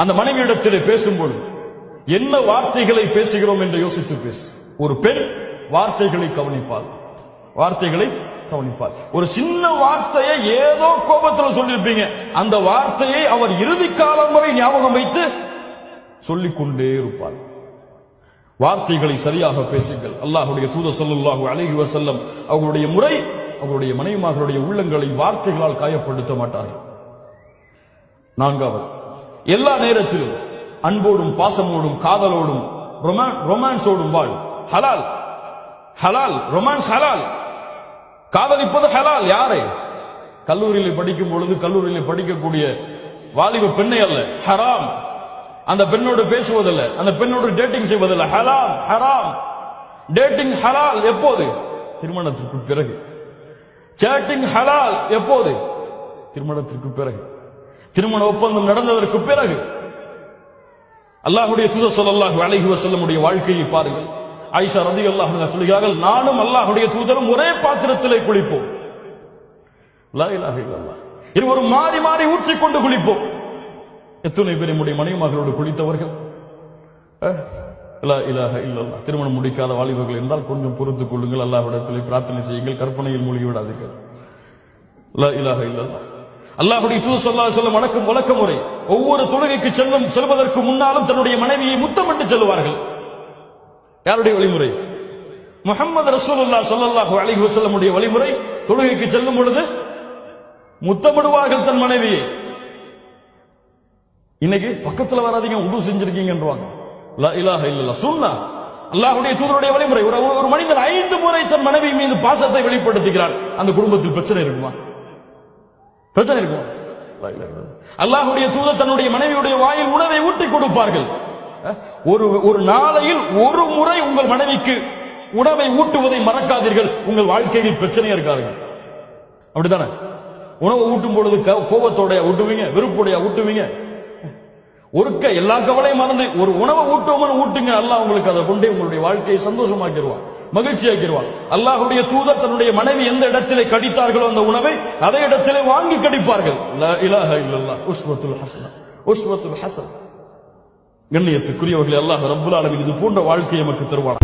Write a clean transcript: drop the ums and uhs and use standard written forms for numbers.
அந்த மனைவியிடத்திலே பேசும்போது என்ன வார்த்தைகளை பேசுகிறோம் என்று யோசித்து பேசு. ஒரு பெண் வார்த்தைகளை கவனிப்பாள், வார்த்தைகளை கவனிப்பார். ஒரு சின்ன வார்த்தையை ஏதோ கோபத்தில் சொல்லியிருப்பீங்க, அந்த வார்த்தையை அவர் இறுதி காலம் வரை ஞாபகம் வைத்து சொல்லிக்கொண்டே இருப்பார். வார்த்தைகளை சரியாக பேசுங்கள். அல்லாஹ்வுடைய தூதர் ஸல்லல்லாஹு அலைஹி வஸல்லம் அவர்களுடைய முறை, அவருடைய மனைவிமார்களுடைய உள்ளங்களை வார்த்தைகளால் காயப்படுத்த மாட்டார்கள். நான்காவது, எல்லா நேரத்திலும் அன்போடும் பாசமோடும் காதலோடும் ரொமான்ஸோடும் வாழ். ஹலால் ஹலால், ரொமான்ஸ் ஹலால், காதலிப்பது ஹலால். யாரை? கல்லூரியில் படிக்கும் பொழுது கல்லூரியில் படிக்கக்கூடிய வாலிப பெண்ணை அல்ல, ஹராம். அந்த பெண்ணோடு பேசுவதில்லை, அந்த பெண்ணோடு டேட்டிங் செய்வதில்லை, ஹலால் ஹராம். டேட்டிங் ஹலால் எப்போது? திருமணத்திற்கு பிறகு. சேட்டிங் ஹலால் எப்போது? திருமணத்திற்கு பிறகு, திருமண ஒப்பந்தம் நடந்ததற்கு பிறகு. அல்லாஹ்வுடைய தூதர் ஸல்லல்லாஹு அலைஹி வஸல்லமுடைய வாழ்க்கையை பாருங்கள். ஆயிஷா ரலியல்லாஹு அன்ஹா சொல்கிறார்கள், நானும் அல்லாஹ்வுடைய தூதரும் ஒரே பாத்திரத்திலே குளிப்போம். லா இலாஹ இல்லல்லாஹ். இருவரும் மாறி மாறி ஊற்றிக்கொண்டு குளிப்போம். எத்தனை பேர் நம்முடைய மனைவிமார்களோடு குளித்தவர்கள்? லா இலாஹ இல்லல்லாஹ். திருமணம் முடிக்காத வாலிபர்கள் இருந்தால் கொஞ்சம் பொறுத்துக் கொள்ளுங்கள், அல்லாஹ்விடத்திலே பிரார்த்தனை செய்யுங்கள், கற்பனையில் மூழ்கி விடாதீர்கள். லா இலாஹ இல்லல்லாஹ். அல்லாஹ்வுடைய தூதர் ஸல்லல்லாஹு அலைஹி வஸல்லம் வழக்க முறை ஒவ்வொரு தொழுகைக்கு செல்வதற்கு முன்னாலும் தன்னுடைய மனைவியை முத்தமிட்டு செல்வார்கள். யாருடைய வழிமுறை? முஹம்மது ரசூலுல்லாஹ் ஸல்லல்லாஹு அலைஹி வஸல்லம் உடைய வழிமுறை. தொழுகைக்கு செல்லும் பொழுது முத்தமிடுவார்கள் தன் மனைவியை. இன்னைக்கு பக்கத்துல வராதீங்க, உது செஞ்சிருக்கீங்கன்றாங்க. லா இலாஹ இல்லல்லாஹ். சுன்னah. அல்லாஹ்வுடைய தூதருடைய வழிமுறை. ஒரு மனிதன் 5 முறை தன் மனைவி மீது பாசத்தை வெளிப்படுத்துகிறார், அந்த குடும்பத்தில் பிரச்சனை இருக்குமா? பிரச்சனை இருக்குமா? அல்லாஹ்வுடைய தூதர் தன்னுடைய மனைவியுடைய வாயில் உணவை ஊட்டி கொடுப்பார்கள். ஒரு நாளையில் ஒரு முறை உங்கள் மனைவிக்கு உணவை ஊட்டுவதை மறக்காதீர்கள், உங்கள் வாழ்க்கையில் பிரச்சனையா இருக்காது. அப்படித்தானே? உணவை ஊட்டும் பொழுது கோபத்தோடைய ஊட்டுவீங்க, வெறுப்புடைய ஊட்டுவீங்க. ஒருக்க எல்லா கவலையும் மறந்து ஒரு உணவை ஊட்டுவோம்னு ஊட்டுங்க, அல்லாஹ் உங்களுக்கு அதை கொண்டே உங்களுடைய வாழ்க்கையை சந்தோஷமாக்கிடுவான், மகிழ்ச்சியாக்கிடுவான். அல்லாஹ்வுடைய தூதர் தன்னுடைய மனைவி எந்த இடத்திலே கடித்தார்களோ அந்த உணவை அதே இடத்திலே வாங்கி கடிப்பார்கள். லா இலாஹ இல்லல்லாஹ். உஸ்வத்துல் ஹஸனா, உஸ்வத்துல் ஹஸனா. கண்ணியத்துக்குரியவர்களே, அல்லாஹ் ரப்புல் ஆலமீன் இது போன்ற வாழ்க்கையை நமக்கு தருவான்.